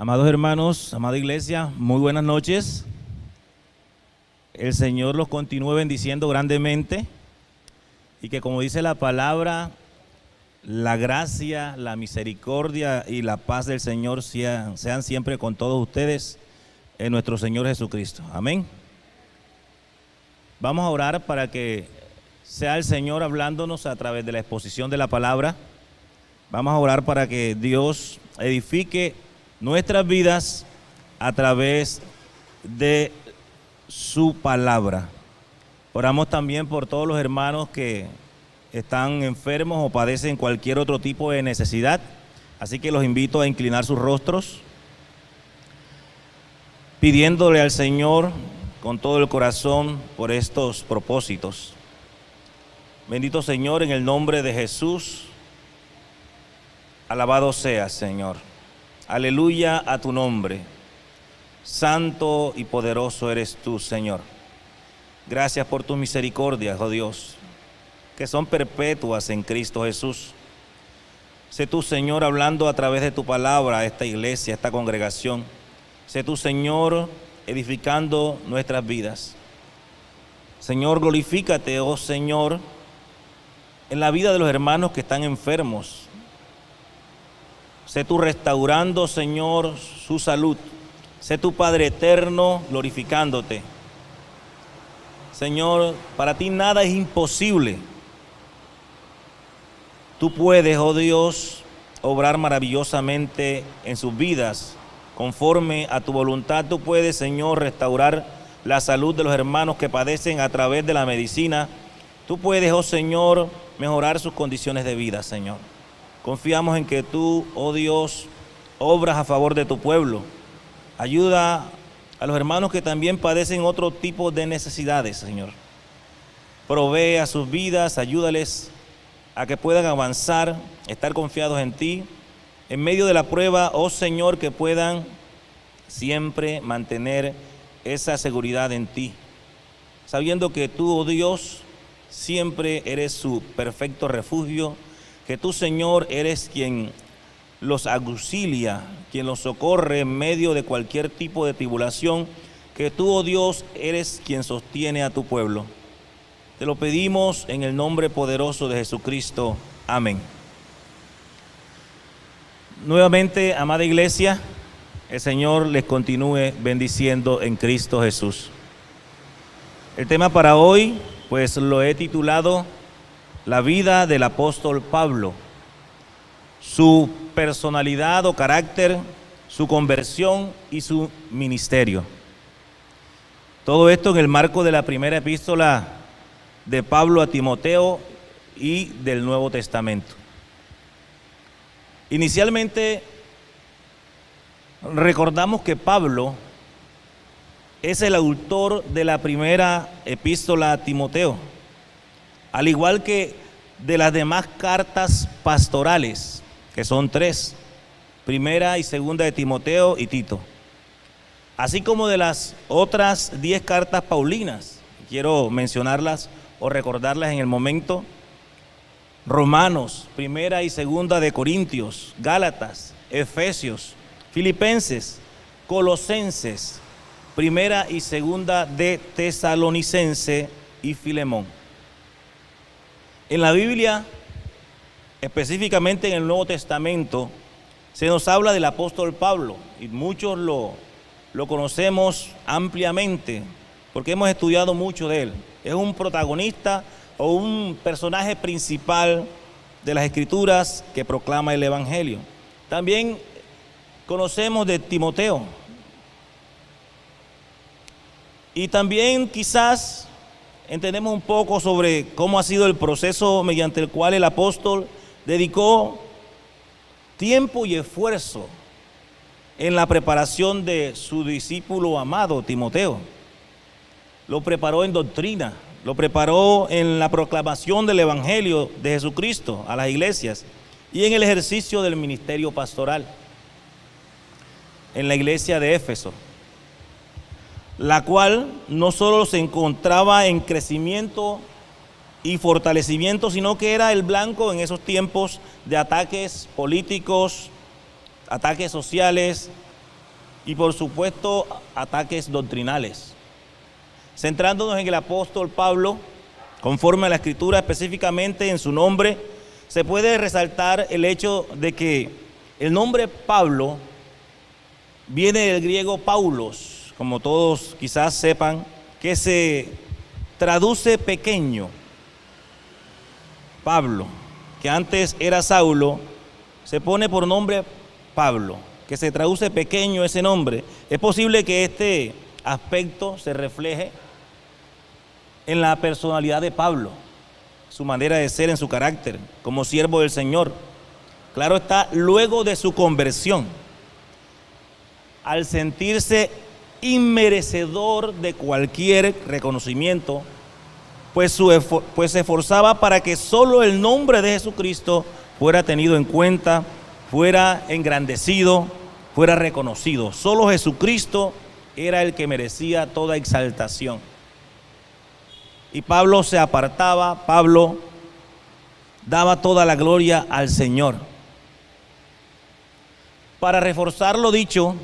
Amados hermanos, amada iglesia, muy buenas noches. El Señor los continúe bendiciendo grandemente y que, como dice la palabra, la gracia, la misericordia y la paz del Señor sean siempre con todos ustedes en nuestro Señor Jesucristo. Amén. Vamos a orar para que sea el Señor hablándonos a través de la exposición de la palabra. Vamos a orar para que Dios edifique nuestras vidas a través de su palabra. Oramos también por todos los hermanos que están enfermos o padecen cualquier otro tipo de necesidad. Así que los invito a inclinar sus rostros, pidiéndole al Señor con todo el corazón por estos propósitos. Bendito Señor, en el nombre de Jesús, alabado seas, Señor. Aleluya a tu nombre. Santo y poderoso eres tú, Señor. Gracias por tus misericordias, oh Dios, que son perpetuas en Cristo Jesús. Sé tú, Señor, hablando a través de tu palabra a esta iglesia, a esta congregación. Sé tú, Señor, edificando nuestras vidas. Señor, glorifícate, oh Señor, en la vida de los hermanos que están enfermos. Sé tú restaurando, Señor, su salud. Sé tu Padre eterno glorificándote. Señor, para ti nada es imposible. Tú puedes, oh Dios, obrar maravillosamente en sus vidas. Conforme a tu voluntad, tú puedes, Señor, restaurar la salud de los hermanos que padecen a través de la medicina. Tú puedes, oh Señor, mejorar sus condiciones de vida, Señor. Confiamos en que tú, oh Dios, obras a favor de tu pueblo. Ayuda a los hermanos que también padecen otro tipo de necesidades, Señor. Provee a sus vidas, ayúdales a que puedan avanzar, estar confiados en ti. En medio de la prueba, oh Señor, que puedan siempre mantener esa seguridad en ti, sabiendo que tú, oh Dios, siempre eres su perfecto refugio, que tú, Señor, eres quien los auxilia, quien los socorre en medio de cualquier tipo de tribulación, que tú, oh Dios, eres quien sostiene a tu pueblo. Te lo pedimos en el nombre poderoso de Jesucristo. Amén. Nuevamente, amada iglesia, el Señor les continúe bendiciendo en Cristo Jesús. El tema para hoy, pues lo he titulado La vida del apóstol Pablo, su personalidad o carácter, su conversión y su ministerio. Todo esto en el marco de la primera epístola de Pablo a Timoteo y del Nuevo Testamento. Inicialmente, recordamos que Pablo es el autor de la primera epístola a Timoteo, al igual que de las demás cartas pastorales, que son 3, primera y segunda de Timoteo y Tito, así como de las otras 10 cartas paulinas. Quiero mencionarlas o recordarlas en el momento: Romanos, primera y segunda de Corintios, Gálatas, Efesios, Filipenses, Colosenses, primera y segunda de Tesalonicense y Filemón. En la Biblia, específicamente en el Nuevo Testamento, se nos habla del apóstol Pablo y muchos lo conocemos ampliamente porque hemos estudiado mucho de él. Es un protagonista o un personaje principal de las Escrituras que proclama el Evangelio. También conocemos de Timoteo. Y también quizás entendemos un poco sobre cómo ha sido el proceso mediante el cual el apóstol dedicó tiempo y esfuerzo en la preparación de su discípulo amado Timoteo. Lo preparó en doctrina, lo preparó en la proclamación del Evangelio de Jesucristo a las iglesias y en el ejercicio del ministerio pastoral en la iglesia de Éfeso, la cual no solo se encontraba en crecimiento y fortalecimiento, sino que era el blanco en esos tiempos de ataques políticos, ataques sociales, y por supuesto ataques doctrinales. Centrándonos en el apóstol Pablo, conforme a la Escritura, específicamente en su nombre, se puede resaltar el hecho de que el nombre Pablo viene del griego Paulos, como todos quizás sepan, que se traduce pequeño. Pablo, que antes era Saulo, se pone por nombre Pablo, que se traduce pequeño ese nombre. Es posible que este aspecto se refleje en la personalidad de Pablo, su manera de ser, en su carácter, como siervo del Señor. Claro está, luego de su conversión, al sentirse inmerecedor de cualquier reconocimiento, pues se esforzaba para que solo el nombre de Jesucristo fuera tenido en cuenta, fuera engrandecido, fuera reconocido. Solo Jesucristo era el que merecía toda exaltación. Y Pablo se apartaba, Pablo daba toda la gloria al Señor. Para reforzar lo dicho,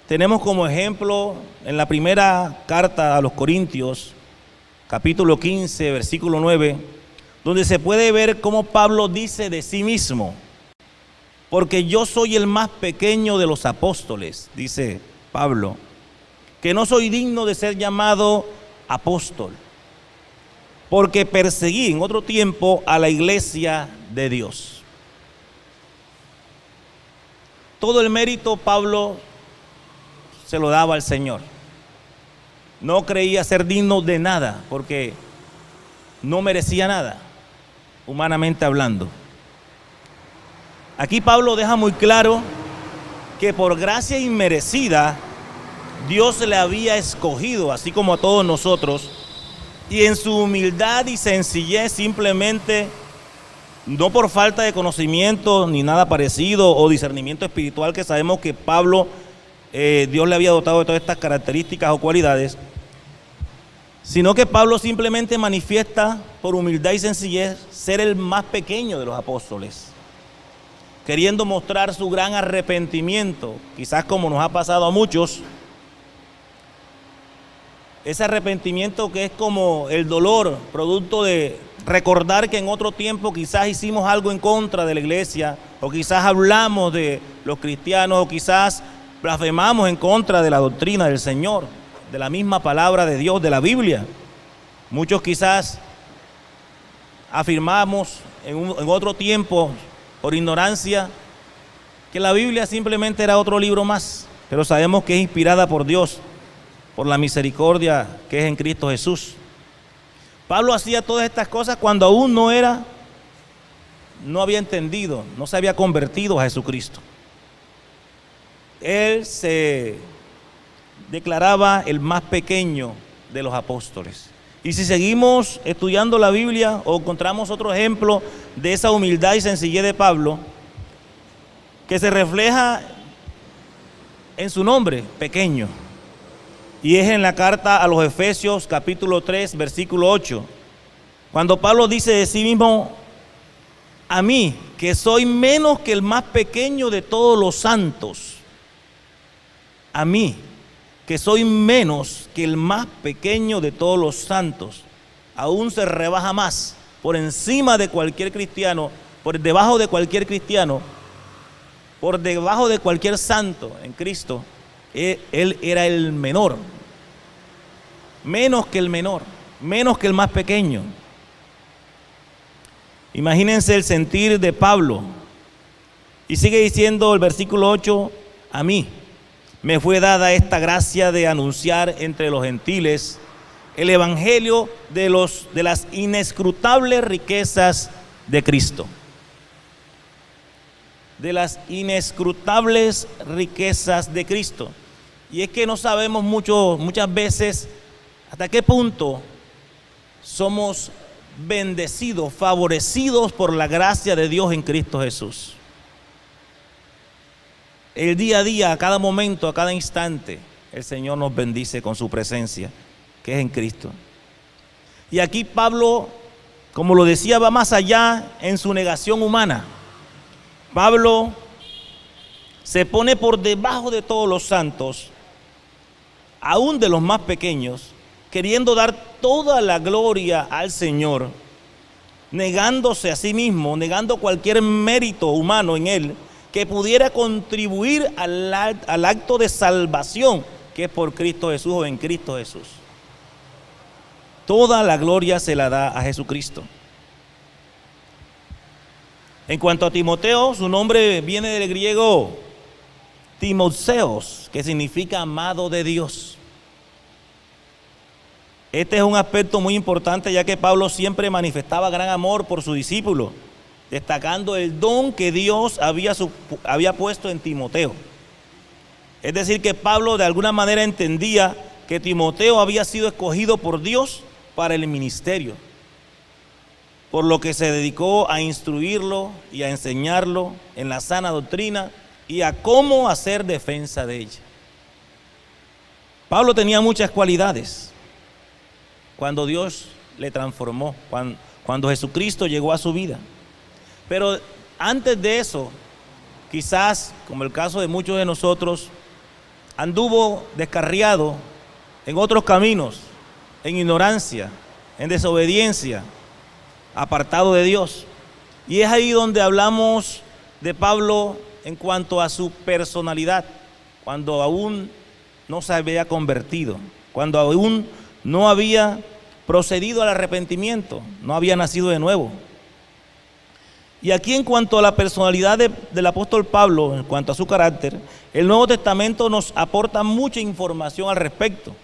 tenemos como ejemplo en la primera carta a los Corintios, capítulo 15, versículo 9, donde se puede ver cómo Pablo dice de sí mismo: porque yo soy el más pequeño de los apóstoles, dice Pablo, que no soy digno de ser llamado apóstol, porque perseguí en otro tiempo a la iglesia de Dios. Todo el mérito Pablo se lo daba al Señor. No creía ser digno de nada, porque no merecía nada, humanamente hablando. Aquí Pablo deja muy claro que por gracia inmerecida Dios le había escogido, así como a todos nosotros, y en su humildad y sencillez, simplemente, no por falta de conocimiento ni nada parecido o discernimiento espiritual, que sabemos que Pablo, Dios le había dotado de todas estas características o cualidades, sino que Pablo simplemente manifiesta por humildad y sencillez ser el más pequeño de los apóstoles, queriendo mostrar su gran arrepentimiento, quizás como nos ha pasado a muchos. Ese arrepentimiento que es como el dolor, producto de recordar que en otro tiempo quizás hicimos algo en contra de la iglesia, o quizás hablamos de los cristianos, o quizás blasfemamos en contra de la doctrina del Señor, de la misma palabra de Dios, de la Biblia. Muchos quizás afirmamos en otro tiempo, por ignorancia, que la Biblia simplemente era otro libro más, pero sabemos que es inspirada por Dios, por la misericordia que es en Cristo Jesús. Pablo hacía todas estas cosas cuando aún no había entendido, no se había convertido a Jesucristo. Él se declaraba el más pequeño de los apóstoles. Y si seguimos estudiando la Biblia, o encontramos otro ejemplo de esa humildad y sencillez de Pablo, que se refleja en su nombre, pequeño. Y es en la carta a los Efesios, capítulo 3, versículo 8. Cuando Pablo dice de sí mismo: a mí, que soy menos que el más pequeño de todos los santos. A mí, que soy menos que el más pequeño de todos los santos. Aún se rebaja más, por encima de cualquier cristiano, por debajo de cualquier cristiano, por debajo de cualquier santo en Cristo. Él era el menor, menos que el menor, menos que el más pequeño. Imagínense el sentir de Pablo. Y sigue diciendo el versículo 8: a mí me fue dada esta gracia de anunciar entre los gentiles el evangelio de las inescrutables riquezas de Cristo. De las inescrutables riquezas de Cristo. Y es que no sabemos muchas veces hasta qué punto somos bendecidos, favorecidos por la gracia de Dios en Cristo Jesús. El día a día, a cada momento, a cada instante, el Señor nos bendice con su presencia, que es en Cristo. Y aquí Pablo, como lo decía, va más allá en su negación humana. Pablo se pone por debajo de todos los santos, aún de los más pequeños, queriendo dar toda la gloria al Señor, negándose a sí mismo, negando cualquier mérito humano en él que pudiera contribuir al acto de salvación que es por Cristo Jesús o en Cristo Jesús. Toda la gloria se la da a Jesucristo. En cuanto a Timoteo, su nombre viene del griego Timotheos, que significa amado de Dios. Este es un aspecto muy importante, ya que Pablo siempre manifestaba gran amor por su discípulo, destacando el don que Dios había puesto en Timoteo. Es decir, que Pablo de alguna manera entendía que Timoteo había sido escogido por Dios para el ministerio, por lo que se dedicó a instruirlo y a enseñarlo en la sana doctrina y a cómo hacer defensa de ella. Pablo tenía muchas cualidades cuando Dios le transformó, cuando Jesucristo llegó a su vida. Pero antes de eso, quizás, como el caso de muchos de nosotros, anduvo descarriado en otros caminos, en ignorancia, en desobediencia, apartado de Dios. Y es ahí donde hablamos de Pablo en cuanto a su personalidad, cuando aún no se había convertido, cuando aún no había procedido al arrepentimiento, no había nacido de nuevo. Y aquí, en cuanto a la personalidad del apóstol Pablo, en cuanto a su carácter, el Nuevo Testamento nos aporta mucha información al respecto,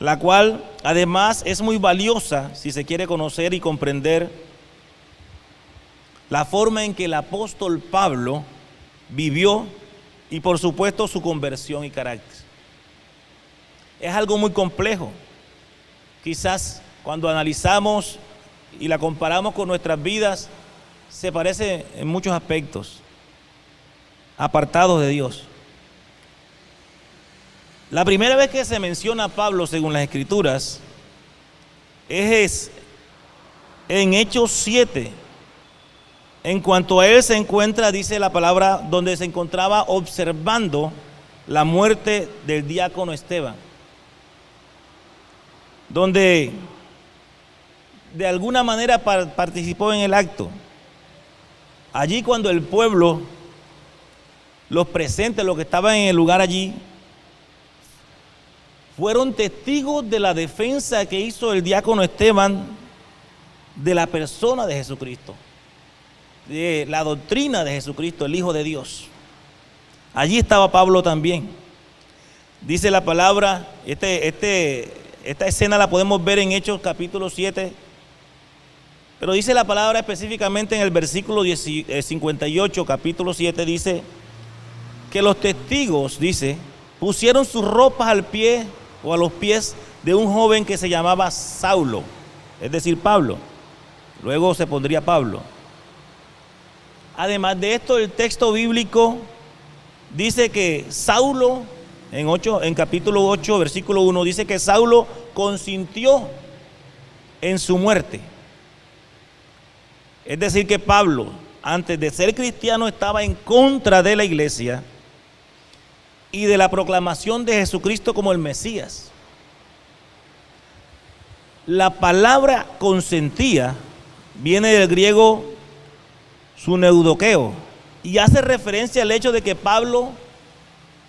la cual además es muy valiosa si se quiere conocer y comprender la forma en que el apóstol Pablo vivió y por supuesto su conversión y carácter. Es algo muy complejo. Quizás cuando analizamos y la comparamos con nuestras vidas, se parece en muchos aspectos, apartados de Dios. La primera vez que se menciona a Pablo, según las Escrituras, es en Hechos 7. En cuanto a él se encuentra, dice la palabra, donde se encontraba observando la muerte del diácono Esteban, donde de alguna manera participó en el acto. Allí, cuando el pueblo, los presentes, los que estaban en el lugar allí, fueron testigos de la defensa que hizo el diácono Esteban de la persona de Jesucristo, de la doctrina de Jesucristo, el Hijo de Dios. Allí estaba Pablo también. Dice la palabra, esta escena la podemos ver en Hechos capítulo 7, pero dice la palabra específicamente en el versículo 58, capítulo 7, dice que los testigos, dice, pusieron sus ropas al pie o a los pies de un joven que se llamaba Saulo, es decir, Pablo. Luego se pondría Pablo. Además de esto, el texto bíblico dice que Saulo, en capítulo 8, versículo 1, dice que Saulo consintió en su muerte. Es decir, que Pablo, antes de ser cristiano, estaba en contra de la iglesia y de la proclamación de Jesucristo como el Mesías. La palabra consentía viene del griego suneudoqueo y hace referencia al hecho de que Pablo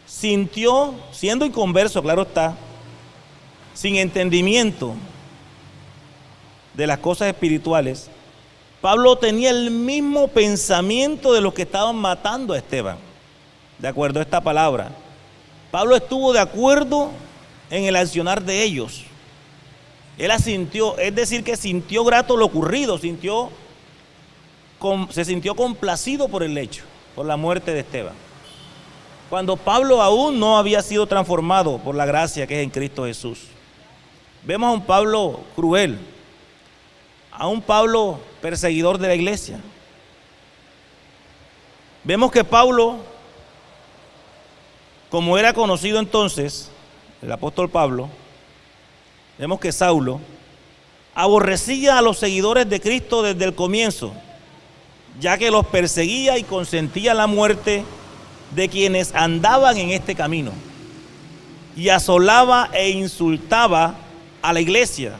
sintió, siendo inconverso, claro está, sin entendimiento de las cosas espirituales, Pablo tenía el mismo pensamiento de los que estaban matando a Esteban, de acuerdo a esta palabra. Pablo estuvo de acuerdo en el accionar de ellos. Él asintió, es decir, que sintió grato lo ocurrido, se sintió complacido por el hecho, por la muerte de Esteban. Cuando Pablo aún no había sido transformado por la gracia que es en Cristo Jesús. Vemos a un Pablo cruel, a un Pablo perseguidor de la iglesia. Vemos que Pablo, como era conocido entonces, el apóstol Pablo, vemos que Saulo aborrecía a los seguidores de Cristo desde el comienzo, ya que los perseguía y consentía la muerte de quienes andaban en este camino, y asolaba e insultaba a la iglesia,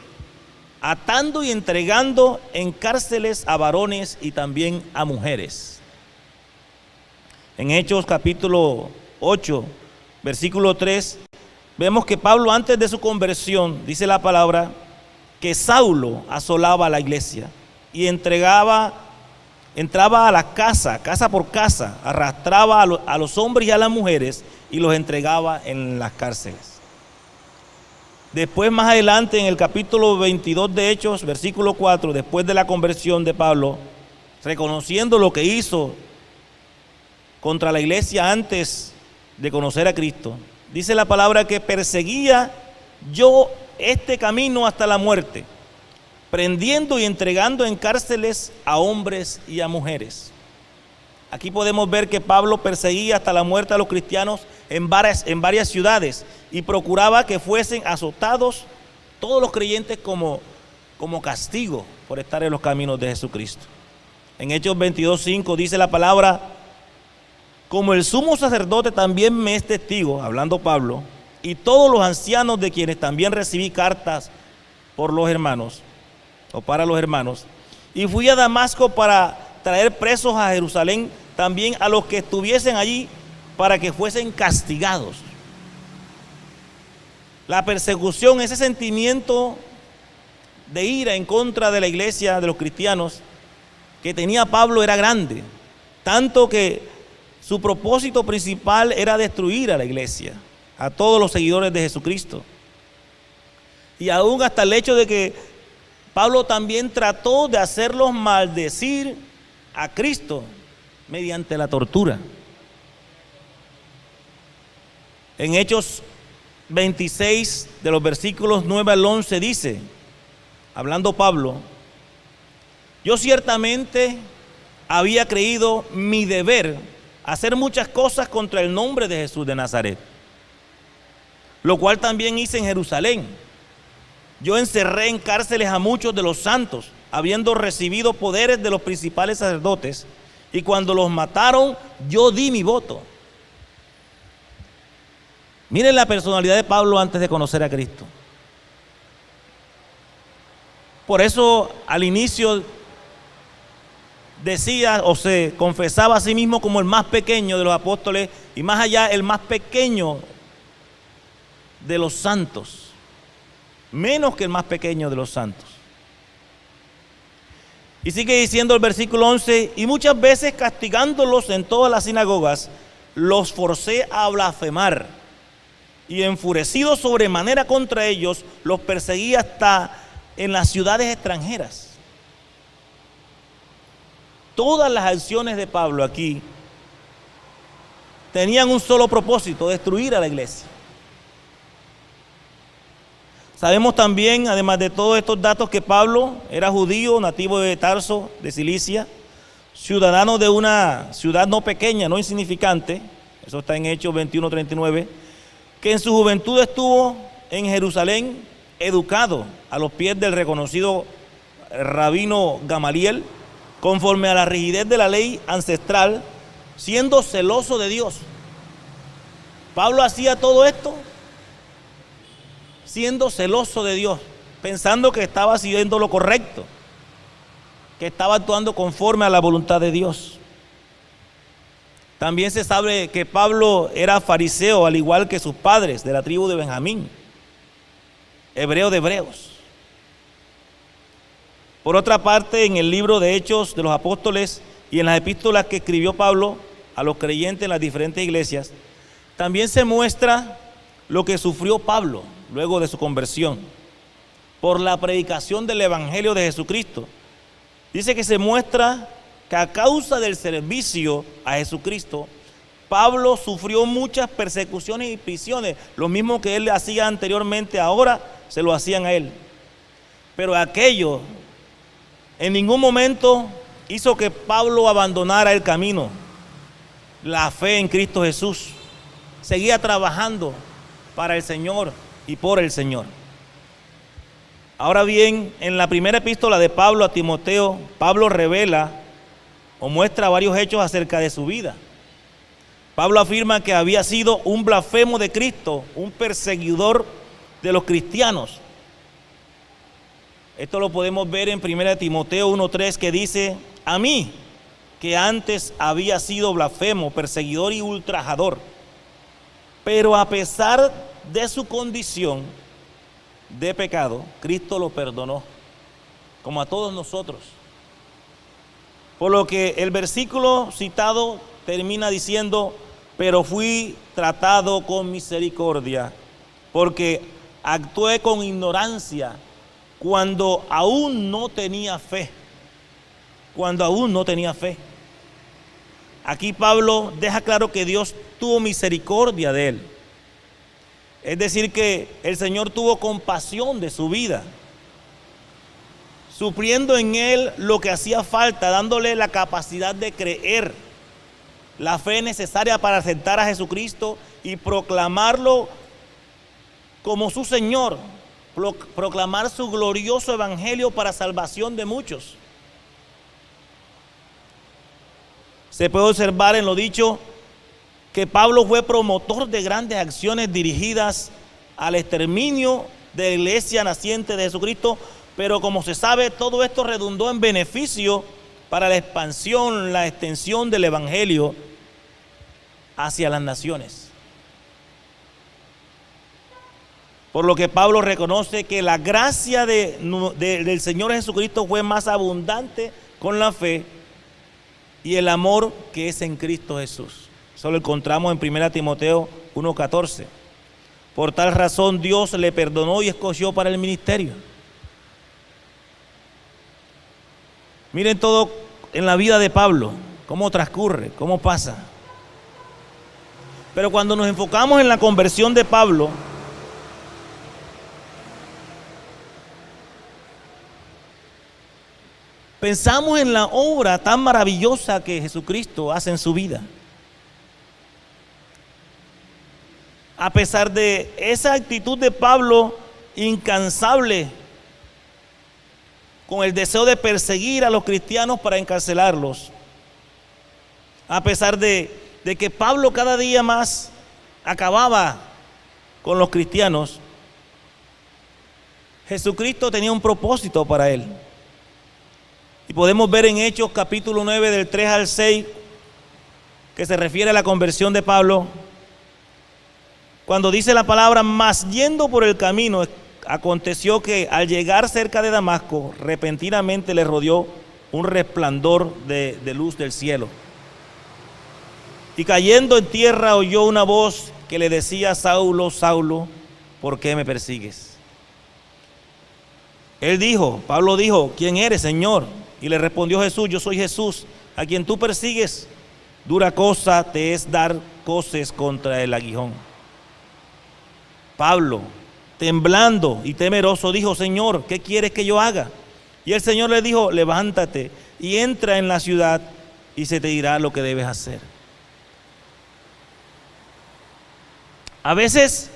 atando y entregando en cárceles a varones y también a mujeres. En Hechos capítulo 8, versículo 3, vemos que Pablo, antes de su conversión, dice la palabra, que Saulo asolaba a la iglesia y entraba a la casa por casa, arrastraba a los hombres y a las mujeres y los entregaba en las cárceles. Después, más adelante, en el capítulo 22 de Hechos, versículo 4, después de la conversión de Pablo, reconociendo lo que hizo contra la iglesia antes de conocer a Cristo, dice la palabra que perseguía yo este camino hasta la muerte, prendiendo y entregando en cárceles a hombres y a mujeres. Aquí podemos ver que Pablo perseguía hasta la muerte a los cristianos en varias ciudades y procuraba que fuesen azotados todos los creyentes como castigo por estar en los caminos de Jesucristo. En Hechos 22:5 dice la palabra: como el sumo sacerdote también me es testigo, hablando Pablo, y todos los ancianos de quienes también recibí cartas por los hermanos, o para los hermanos, y fui a Damasco para traer presos a Jerusalén también a los que estuviesen allí, para que fuesen castigados. La persecución, ese sentimiento de ira en contra de la iglesia, de los cristianos, que tenía Pablo era grande, tanto que su propósito principal era destruir a la iglesia, a todos los seguidores de Jesucristo. Y aún hasta el hecho de que Pablo también trató de hacerlos maldecir a Cristo mediante la tortura. En Hechos 26, de los versículos 9 al 11, dice, hablando Pablo: yo ciertamente había creído mi deber hacer muchas cosas contra el nombre de Jesús de Nazaret, lo cual también hice en Jerusalén. Yo encerré en cárceles a muchos de los santos, habiendo recibido poderes de los principales sacerdotes, y cuando los mataron, yo di mi voto. Miren la personalidad de Pablo antes de conocer a Cristo. Por eso al inicio decía o se confesaba a sí mismo como el más pequeño de los apóstoles, y más allá el más pequeño de los santos, menos que el más pequeño de los santos. Y sigue diciendo el versículo 11: y muchas veces castigándolos en todas las sinagogas, los forcé a blasfemar, y enfurecido sobremanera contra ellos, los perseguí hasta en las ciudades extranjeras. Todas las acciones de Pablo aquí tenían un solo propósito: destruir a la iglesia. Sabemos también, además de todos estos datos, que Pablo era judío, nativo de Tarso, de Cilicia, ciudadano de una ciudad no pequeña, no insignificante, eso está en Hechos 21:39, que en su juventud estuvo en Jerusalén, educado a los pies del reconocido rabino Gamaliel, conforme a la rigidez de la ley ancestral, siendo celoso de Dios. Pablo hacía todo esto siendo celoso de Dios, pensando que estaba haciendo lo correcto, que estaba actuando conforme a la voluntad de Dios. También se sabe que Pablo era fariseo, al igual que sus padres, de la tribu de Benjamín, hebreo de hebreos. Por otra parte, en el libro de Hechos de los Apóstoles y en las epístolas que escribió Pablo a los creyentes en las diferentes iglesias, también se muestra lo que sufrió Pablo luego de su conversión por la predicación del Evangelio de Jesucristo. Dice que se muestra que a causa del servicio a Jesucristo, Pablo sufrió muchas persecuciones y prisiones, lo mismo que él le hacía anteriormente, ahora se lo hacían a él. Pero aquello en ningún momento hizo que Pablo abandonara el camino, la fe en Cristo Jesús. Seguía trabajando para el Señor y por el Señor. Ahora bien, en la primera epístola de Pablo a Timoteo, Pablo revela o muestra varios hechos acerca de su vida. Pablo afirma que había sido un blasfemo de Cristo, un perseguidor de los cristianos. Esto lo podemos ver en 1 Timoteo 1:3, que dice: a mí, que antes había sido blasfemo, perseguidor y ultrajador, pero a pesar de su condición de pecado, Cristo lo perdonó, como a todos nosotros. Por lo que el versículo citado termina diciendo: pero fui tratado con misericordia, porque actué con ignorancia cuando aún no tenía fe. Cuando aún no tenía fe. Aquí Pablo deja claro que Dios tuvo misericordia de él. Es decir, que el Señor tuvo compasión de su vida, supliendo en él lo que hacía falta, dándole la capacidad de creer, la fe necesaria para aceptar a Jesucristo y proclamarlo como su Señor, proclamar su glorioso evangelio para salvación de muchos. Se puede observar en lo dicho que Pablo fue promotor de grandes acciones dirigidas al exterminio de la iglesia naciente de Jesucristo, pero como se sabe, todo esto redundó en beneficio para la expansión, la extensión del evangelio hacia las naciones. Por lo que Pablo reconoce que la gracia del Señor Jesucristo fue más abundante con la fe y el amor que es en Cristo Jesús. Eso lo encontramos en 1 Timoteo 1:14. Por tal razón Dios le perdonó y escogió para el ministerio. Miren todo en la vida de Pablo, cómo transcurre, cómo pasa. Pero cuando nos enfocamos en la conversión de Pablo, pensamos en la obra tan maravillosa que Jesucristo hace en su vida. A pesar de esa actitud de Pablo incansable, con el deseo de perseguir a los cristianos para encarcelarlos, a pesar de que Pablo cada día más acababa con los cristianos, Jesucristo tenía un propósito para él. Y podemos ver en Hechos capítulo 9 del 3 al 6, que se refiere a la conversión de Pablo, cuando dice la palabra: mas yendo por el camino, aconteció que al llegar cerca de Damasco, repentinamente le rodeó un resplandor de luz del cielo. Y cayendo en tierra oyó una voz que le decía: Saulo, Saulo, ¿por qué me persigues? Pablo dijo: ¿quién eres, Señor? Y le respondió Jesús: yo soy Jesús, a quien tú persigues. Dura cosa te es dar coces contra el aguijón. Pablo, temblando y temeroso, dijo: Señor, ¿qué quieres que yo haga? Y el Señor le dijo: levántate y entra en la ciudad y se te dirá lo que debes hacer. A veces,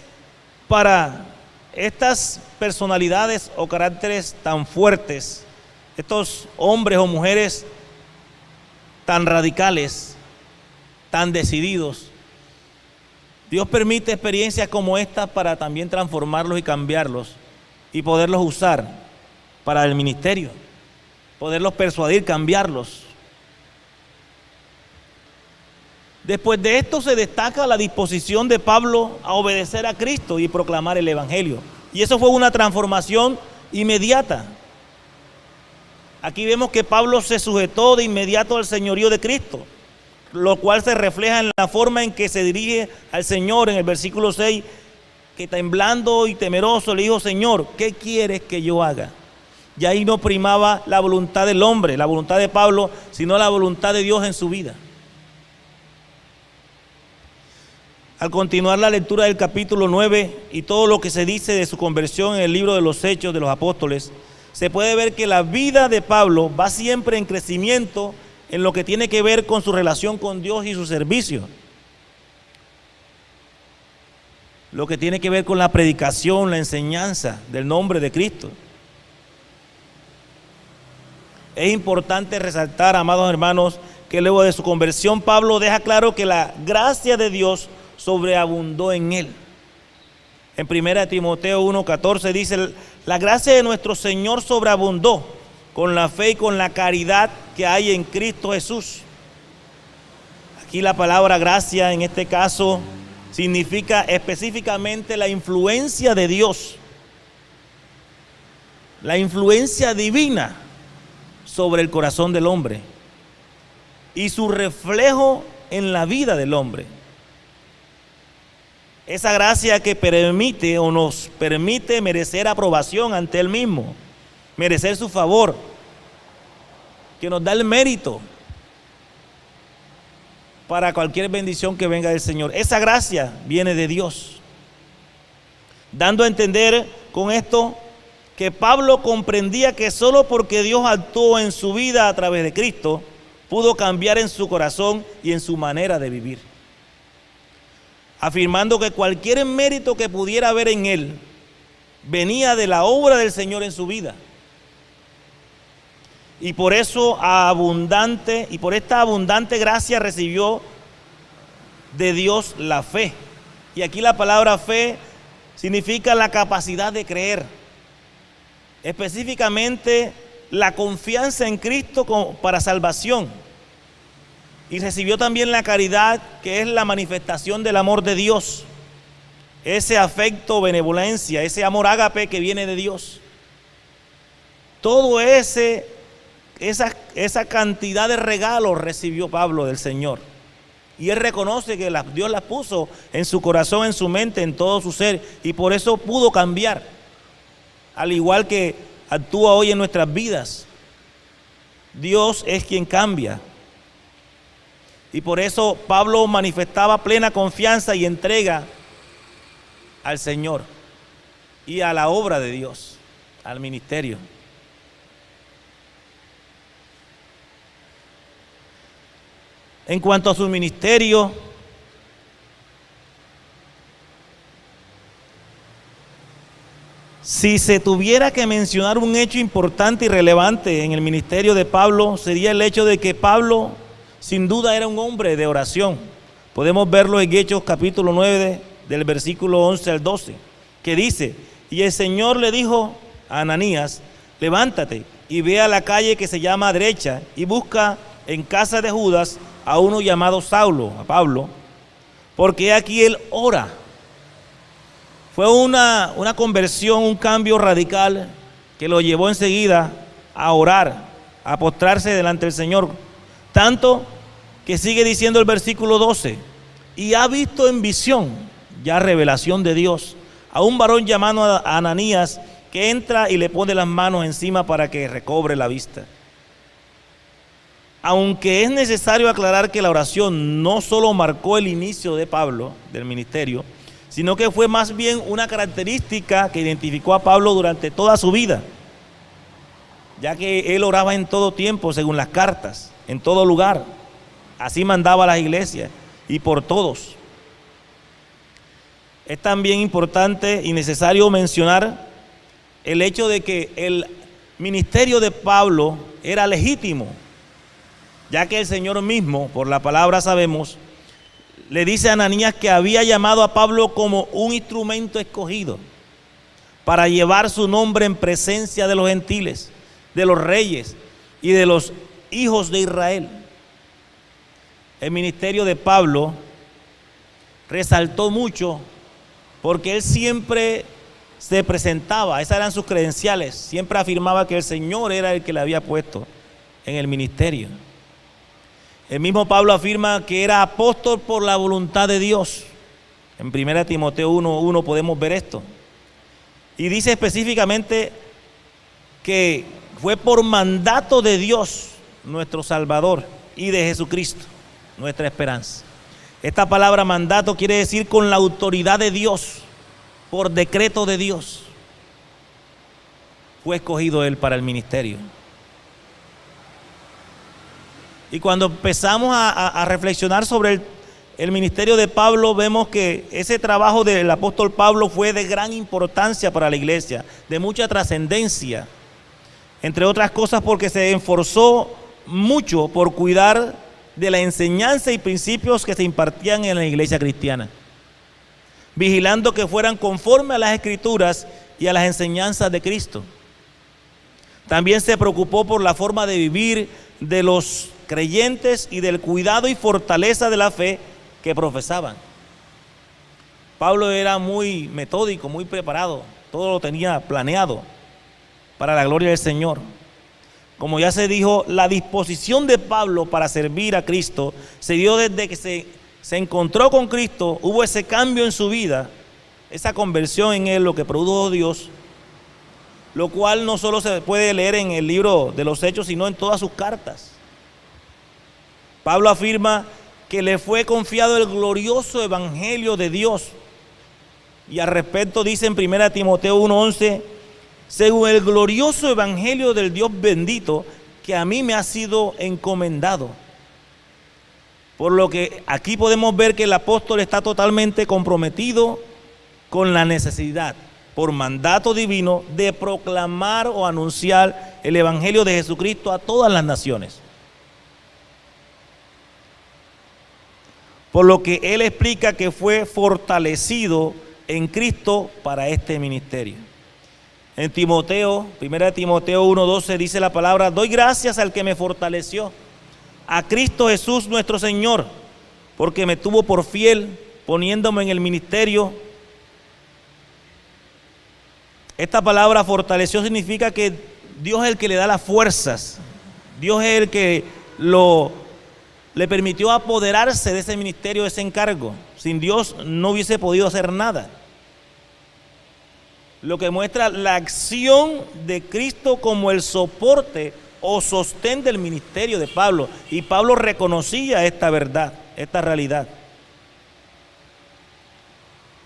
para estas personalidades o caracteres tan fuertes, estos hombres o mujeres tan radicales, tan decididos, Dios permite experiencias como esta para también transformarlos y cambiarlos y poderlos usar para el ministerio, poderlos persuadir, cambiarlos. Después de esto se destaca la disposición de Pablo a obedecer a Cristo y proclamar el evangelio. Y eso fue una transformación inmediata. Aquí vemos que Pablo se sujetó de inmediato al señorío de Cristo, lo cual se refleja en la forma en que se dirige al Señor en el versículo 6, que temblando y temeroso le dijo: Señor, ¿qué quieres que yo haga? Y ahí no primaba la voluntad del hombre, la voluntad de Pablo, sino la voluntad de Dios en su vida. Al continuar la lectura del capítulo 9 y todo lo que se dice de su conversión en el libro de los Hechos de los Apóstoles, se puede ver que la vida de Pablo va siempre en crecimiento en lo que tiene que ver con su relación con Dios y su servicio. Lo que tiene que ver con la predicación, la enseñanza del nombre de Cristo. Es importante resaltar, amados hermanos, que luego de su conversión Pablo deja claro que la gracia de Dios sobreabundó en él. En 1 Timoteo 1:14 dice: la gracia de nuestro Señor sobreabundó con la fe y con la caridad que hay en Cristo Jesús. Aquí la palabra gracia en este caso significa específicamente la influencia de Dios, la influencia divina sobre el corazón del hombre y su reflejo en la vida del hombre. Esa gracia que permite o nos permite merecer aprobación ante Él mismo, merecer su favor, que nos da el mérito para cualquier bendición que venga del Señor. Esa gracia viene de Dios, dando a entender con esto que Pablo comprendía que solo porque Dios actuó en su vida a través de Cristo, pudo cambiar en su corazón y en su manera de vivir, afirmando que cualquier mérito que pudiera haber en él venía de la obra del Señor en su vida. Y por eso por esta abundante gracia recibió de Dios la fe. Y aquí la palabra fe significa la capacidad de creer, específicamente la confianza en Cristo para salvación. Y recibió también la caridad, que es la manifestación del amor de Dios, ese afecto, benevolencia, ese amor ágape que viene de Dios. Todo esa cantidad de regalos recibió Pablo del Señor. Y él reconoce que Dios las puso en su corazón, en su mente, en todo su ser, y por eso pudo cambiar, al igual que actúa hoy en nuestras vidas. Dios es quien cambia. Y por eso Pablo manifestaba plena confianza y entrega al Señor y a la obra de Dios, al ministerio. En cuanto a su ministerio, si se tuviera que mencionar un hecho importante y relevante en el ministerio de Pablo, sería el hecho de que Pablo sin duda era un hombre de oración. Podemos verlo en Hechos capítulo 9 del versículo 11 al 12, que dice: y el Señor le dijo a Ananías: levántate y ve a la calle que se llama Derecha y busca en casa de Judas a uno llamado Saulo, a Pablo, porque aquí él ora. Fue una conversión, un cambio radical que lo llevó enseguida a orar, a postrarse delante del Señor. Tanto que sigue diciendo el versículo 12: y ha visto en visión, ya revelación de Dios, a un varón llamado Ananías, que entra y le pone las manos encima para que recobre la vista. Aunque es necesario aclarar que la oración no solo marcó el inicio de Pablo, del ministerio, sino que fue más bien una característica que identificó a Pablo durante toda su vida, ya que él oraba en todo tiempo, según las cartas, en todo lugar. Así mandaba a las iglesias y por todos. Es también importante y necesario mencionar el hecho de que el ministerio de Pablo era legítimo, ya que el Señor mismo, por la palabra sabemos, le dice a Ananías que había llamado a Pablo como un instrumento escogido para llevar su nombre en presencia de los gentiles, de los reyes y de los hijos de Israel. El ministerio de Pablo resaltó mucho porque él siempre se presentaba, esas eran sus credenciales, siempre afirmaba que el Señor era el que le había puesto en el ministerio. El mismo Pablo afirma que era apóstol por la voluntad de Dios. En 1 Timoteo 1:1 podemos ver esto. Y dice específicamente que fue por mandato de Dios, nuestro Salvador, y de Jesucristo, nuestra esperanza. Esta palabra mandato quiere decir con la autoridad de Dios, por decreto de Dios. Fue escogido él para el ministerio. Y cuando empezamos a reflexionar sobre el ministerio de Pablo, vemos que ese trabajo del apóstol Pablo fue de gran importancia para la iglesia, de mucha trascendencia, entre otras cosas porque se esforzó mucho por cuidar de la enseñanza y principios que se impartían en la iglesia cristiana, vigilando que fueran conforme a las Escrituras y a las enseñanzas de Cristo. También se preocupó por la forma de vivir de los creyentes y del cuidado y fortaleza de la fe que profesaban. Pablo era muy metódico, muy preparado, todo lo tenía planeado para la gloria del Señor. Como ya se dijo, la disposición de Pablo para servir a Cristo se dio desde que se encontró con Cristo. Hubo ese cambio en su vida, esa conversión en él, lo que produjo Dios, lo cual no solo se puede leer en el libro de los Hechos, sino en todas sus cartas. Pablo afirma que le fue confiado el glorioso evangelio de Dios. Y al respecto dice en 1 Timoteo 1:11, según el glorioso evangelio del Dios bendito, que a mí me ha sido encomendado. Por lo que aquí podemos ver que el apóstol está totalmente comprometido con la necesidad, por mandato divino, de proclamar o anunciar el evangelio de Jesucristo a todas las naciones. Por lo que él explica que fue fortalecido en Cristo para este ministerio. En Timoteo, 1 Timoteo 1:12 dice la palabra: doy gracias al que me fortaleció, a Cristo Jesús nuestro Señor, porque me tuvo por fiel, poniéndome en el ministerio. Esta palabra fortaleció significa que Dios es el que le da las fuerzas, Dios es el que le permitió apoderarse de ese ministerio, de ese encargo. Sin Dios no hubiese podido hacer nada. Lo que muestra la acción de Cristo como el soporte o sostén del ministerio de Pablo. Y Pablo reconocía esta verdad, esta realidad.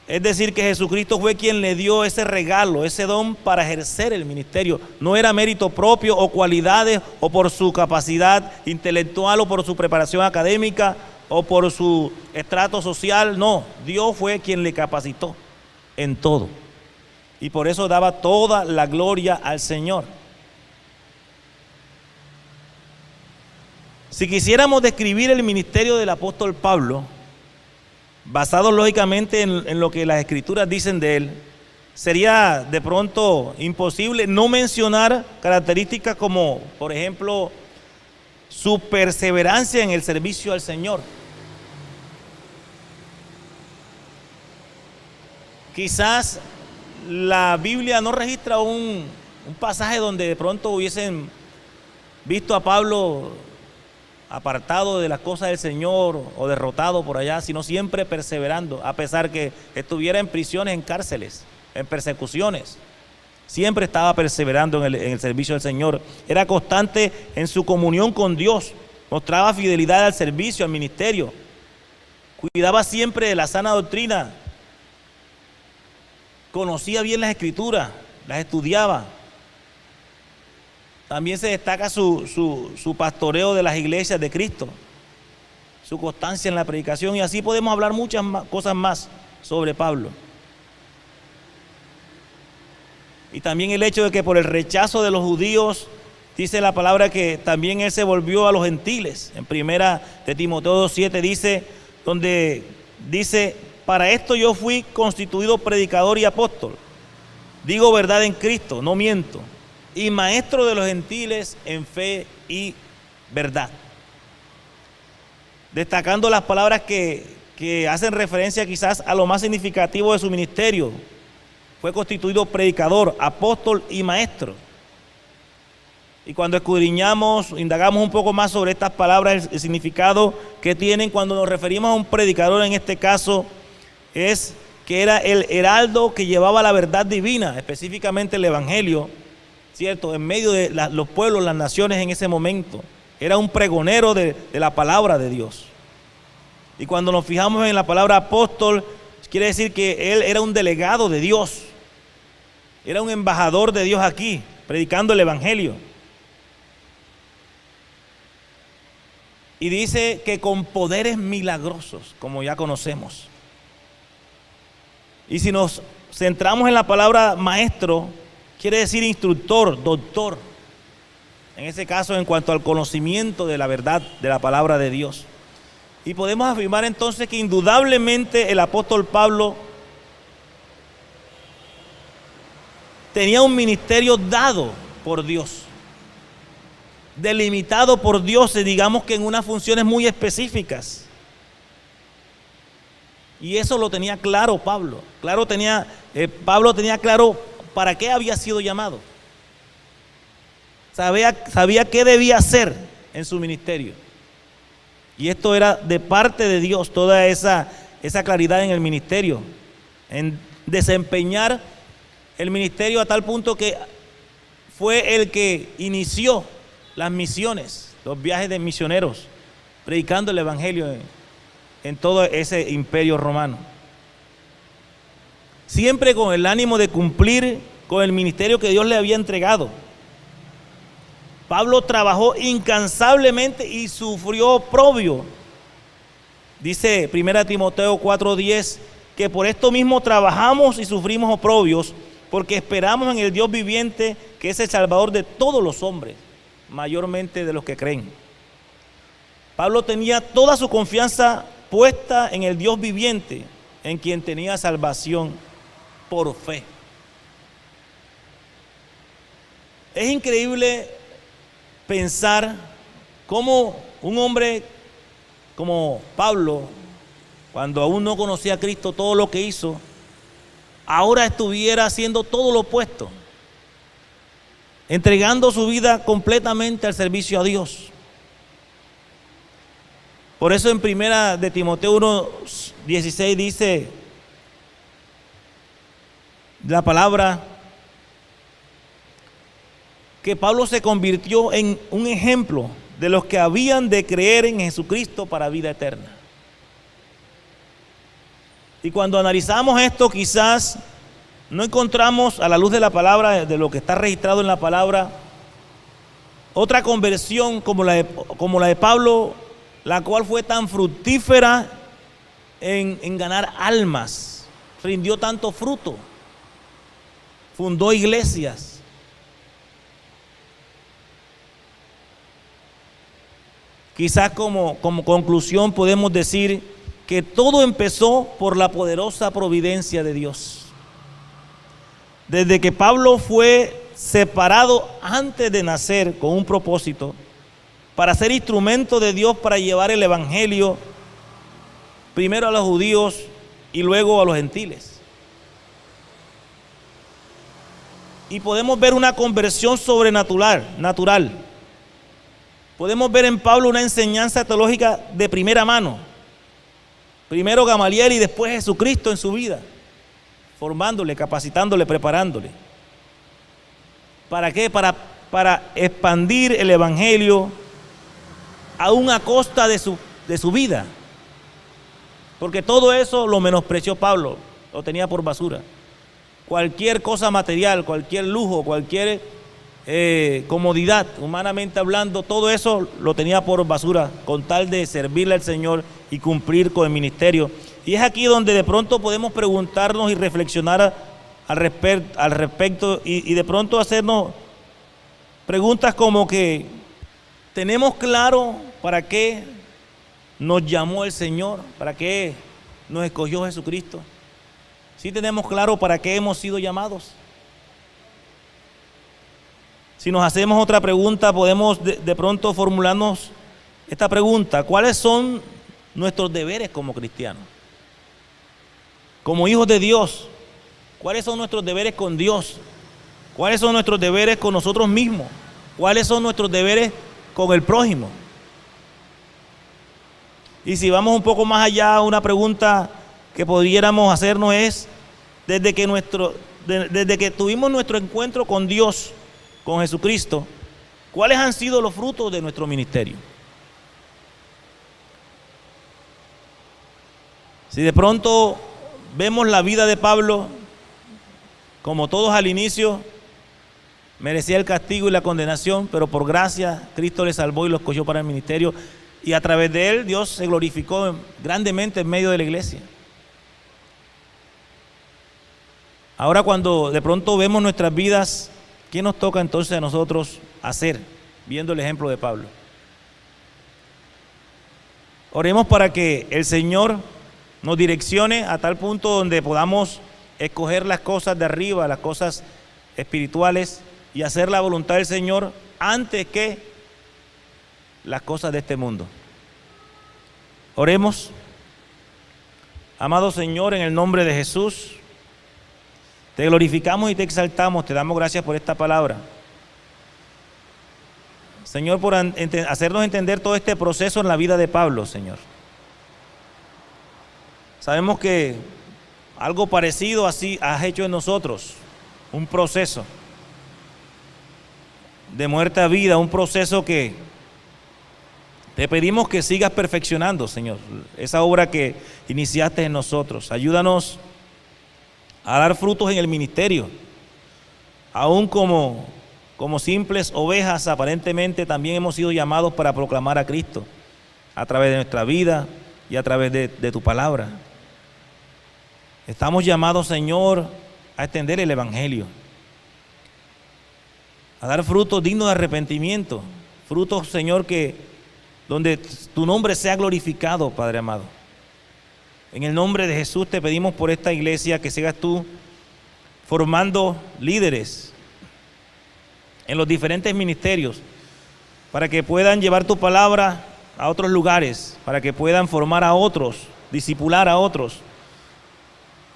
Es decir, que Jesucristo fue quien le dio ese regalo, ese don para ejercer el ministerio. No era mérito propio o cualidades o por su capacidad intelectual o por su preparación académica o por su estrato social. No, Dios fue quien le capacitó en todo. Y por eso daba toda la gloria al Señor. Si quisiéramos describir el ministerio del apóstol Pablo, basado lógicamente en lo que las Escrituras dicen de él, sería de pronto imposible no mencionar características como, por ejemplo, su perseverancia en el servicio al Señor. Quizás la Biblia no registra un pasaje donde de pronto hubiesen visto a Pablo apartado de las cosas del Señor o derrotado por allá, sino siempre perseverando, a pesar que estuviera en prisiones, en cárceles, en persecuciones. Siempre estaba perseverando en el servicio del Señor. Era constante en su comunión con Dios, mostraba fidelidad al servicio, al ministerio, cuidaba siempre de la sana doctrina, conocía bien las Escrituras, las estudiaba. También se destaca su pastoreo de las iglesias de Cristo, su constancia en la predicación, y así podemos hablar muchas cosas más sobre Pablo. Y también el hecho de que por el rechazo de los judíos, dice la palabra que también él se volvió a los gentiles. En 1 Timoteo 2:7 dice, donde dice: para esto yo fui constituido predicador y apóstol, digo verdad en Cristo, no miento, y maestro de los gentiles en fe y verdad. Destacando las palabras que hacen referencia quizás a lo más significativo de su ministerio. Fue constituido predicador, apóstol y maestro. Y cuando escudriñamos, indagamos un poco más sobre estas palabras, el significado que tienen cuando nos referimos a un predicador, en este caso, es que era el heraldo que llevaba la verdad divina, específicamente el evangelio, ¿cierto?, en medio de los pueblos, las naciones en ese momento. Era un pregonero de la palabra de Dios. Y cuando nos fijamos en la palabra apóstol, quiere decir que él era un delegado de Dios, era un embajador de Dios aquí, predicando el evangelio. Y dice que con poderes milagrosos, como ya conocemos. Y si nos centramos en la palabra maestro, quiere decir instructor, doctor. en ese caso en cuanto al conocimiento de la verdad de la palabra de Dios. Y podemos afirmar entonces que indudablemente el apóstol Pablo tenía un ministerio dado por Dios, delimitado por Dios, digamos que en unas funciones muy específicas. Y eso lo tenía claro Pablo. Pablo tenía claro para qué había sido llamado. Sabía qué debía hacer en su ministerio. Y esto era de parte de Dios, toda esa claridad en el ministerio, en desempeñar el ministerio a tal punto que fue el que inició las misiones, los viajes de misioneros, predicando el evangelio en todo ese imperio romano. Siempre con el ánimo de cumplir con el ministerio que Dios le había entregado. Pablo trabajó incansablemente y sufrió oprobio. Dice 1 Timoteo 4:10 que por esto mismo trabajamos y sufrimos oprobios, porque esperamos en el Dios viviente, que es el Salvador de todos los hombres, mayormente de los que creen. Pablo tenía toda su confianza puesta en el Dios viviente, en quien tenía salvación por fe. Es increíble pensar cómo un hombre como Pablo, cuando aún no conocía a Cristo, todo lo que hizo, ahora estuviera haciendo todo lo opuesto, entregando su vida completamente al servicio a Dios. Por eso en 1 de Timoteo 1:16 dice la palabra que Pablo se convirtió en un ejemplo de los que habían de creer en Jesucristo para vida eterna. Y cuando analizamos esto, quizás no encontramos a la luz de la palabra, de lo que está registrado en la palabra, otra conversión como la de Pablo, la cual fue tan fructífera en ganar almas, rindió tanto fruto, fundó iglesias. Quizás como conclusión podemos decir que todo empezó por la poderosa providencia de Dios. Desde que Pablo fue separado antes de nacer con un propósito, para ser instrumento de Dios para llevar el evangelio primero a los judíos y luego a los gentiles. Y podemos ver una conversión sobrenatural. Podemos ver en Pablo una enseñanza teológica de primera mano. Primero Gamaliel y después Jesucristo en su vida, formándole, capacitándole, preparándole. ¿Para qué? Para expandir el evangelio aún a costa de su vida. Porque todo eso lo menospreció Pablo, lo tenía por basura. Cualquier cosa material, cualquier lujo, cualquier comodidad, humanamente hablando, todo eso lo tenía por basura, con tal de servirle al Señor y cumplir con el ministerio. Y es aquí donde de pronto podemos preguntarnos y reflexionar al respecto y de pronto hacernos preguntas como que ¿tenemos claro para qué nos llamó el Señor? ¿Para qué nos escogió Jesucristo? ¿Sí tenemos claro para qué hemos sido llamados? Si nos hacemos otra pregunta, podemos de pronto formularnos esta pregunta: ¿cuáles son nuestros deberes como cristianos? Como hijos de Dios, ¿cuáles son nuestros deberes con Dios? ¿Cuáles son nuestros deberes con nosotros mismos? ¿Cuáles son nuestros deberes con el prójimo? Y si vamos un poco más allá, una pregunta que pudiéramos hacernos es, desde que tuvimos nuestro encuentro con Dios, con Jesucristo, ¿cuáles han sido los frutos de nuestro ministerio? Si de pronto vemos la vida de Pablo, como todos al inicio, merecía el castigo y la condenación, pero por gracia Cristo le salvó y lo escogió para el ministerio, y a través de él Dios se glorificó grandemente en medio de la iglesia. Ahora cuando de pronto vemos nuestras vidas, ¿qué nos toca entonces a nosotros hacer? viendo el ejemplo de Pablo. Oremos para que el Señor nos direccione a tal punto donde podamos escoger las cosas de arriba, las cosas espirituales, y hacer la voluntad del Señor antes que las cosas de este mundo. Oremos. Amado Señor, en el nombre de Jesús, te glorificamos y te exaltamos, te damos gracias por esta palabra. Señor, por hacernos entender todo este proceso en la vida de Pablo, Señor. Sabemos que algo parecido así has hecho en nosotros, un proceso de muerte a vida, un proceso que te pedimos que sigas perfeccionando, Señor, esa obra que iniciaste en nosotros. Ayúdanos a dar frutos en el ministerio, aún como simples ovejas, aparentemente también hemos sido llamados para proclamar a Cristo a través de nuestra vida y a través de tu palabra. Estamos llamados, Señor, a extender el Evangelio, a dar frutos dignos de arrepentimiento, frutos, Señor, donde tu nombre sea glorificado, Padre amado. En el nombre de Jesús te pedimos por esta iglesia que sigas tú formando líderes en los diferentes ministerios, para que puedan llevar tu palabra a otros lugares, para que puedan formar a otros, discipular a otros,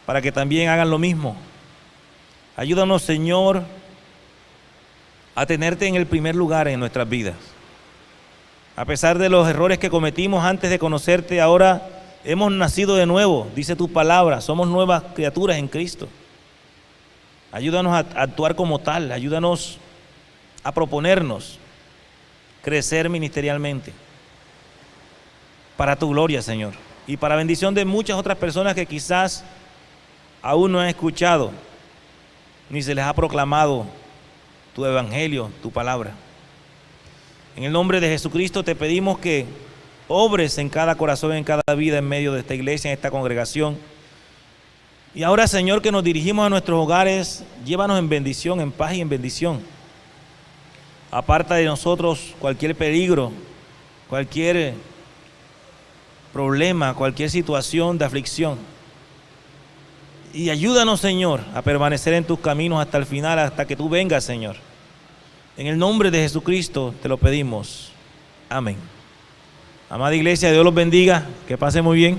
para que también hagan lo mismo. Ayúdanos, Señor, a tenerte en el primer lugar en nuestras vidas. A pesar de los errores que cometimos antes de conocerte, ahora hemos nacido de nuevo, dice tu palabra, somos nuevas criaturas en Cristo. Ayúdanos a actuar como tal, ayúdanos a proponernos crecer ministerialmente para tu gloria, Señor, y para bendición de muchas otras personas que quizás aún no han escuchado ni se les ha proclamado tu evangelio, tu palabra. En el nombre de Jesucristo te pedimos que obres en cada corazón, en cada vida, en medio de esta iglesia, en esta congregación. Y ahora, Señor, que nos dirigimos a nuestros hogares, llévanos en bendición, en paz y en bendición. Aparta de nosotros cualquier peligro, cualquier problema, cualquier situación de aflicción. Y ayúdanos, Señor, a permanecer en tus caminos hasta el final, hasta que tú vengas, Señor. En el nombre de Jesucristo te lo pedimos. Amén. Amada iglesia, Dios los bendiga. Que pase muy bien.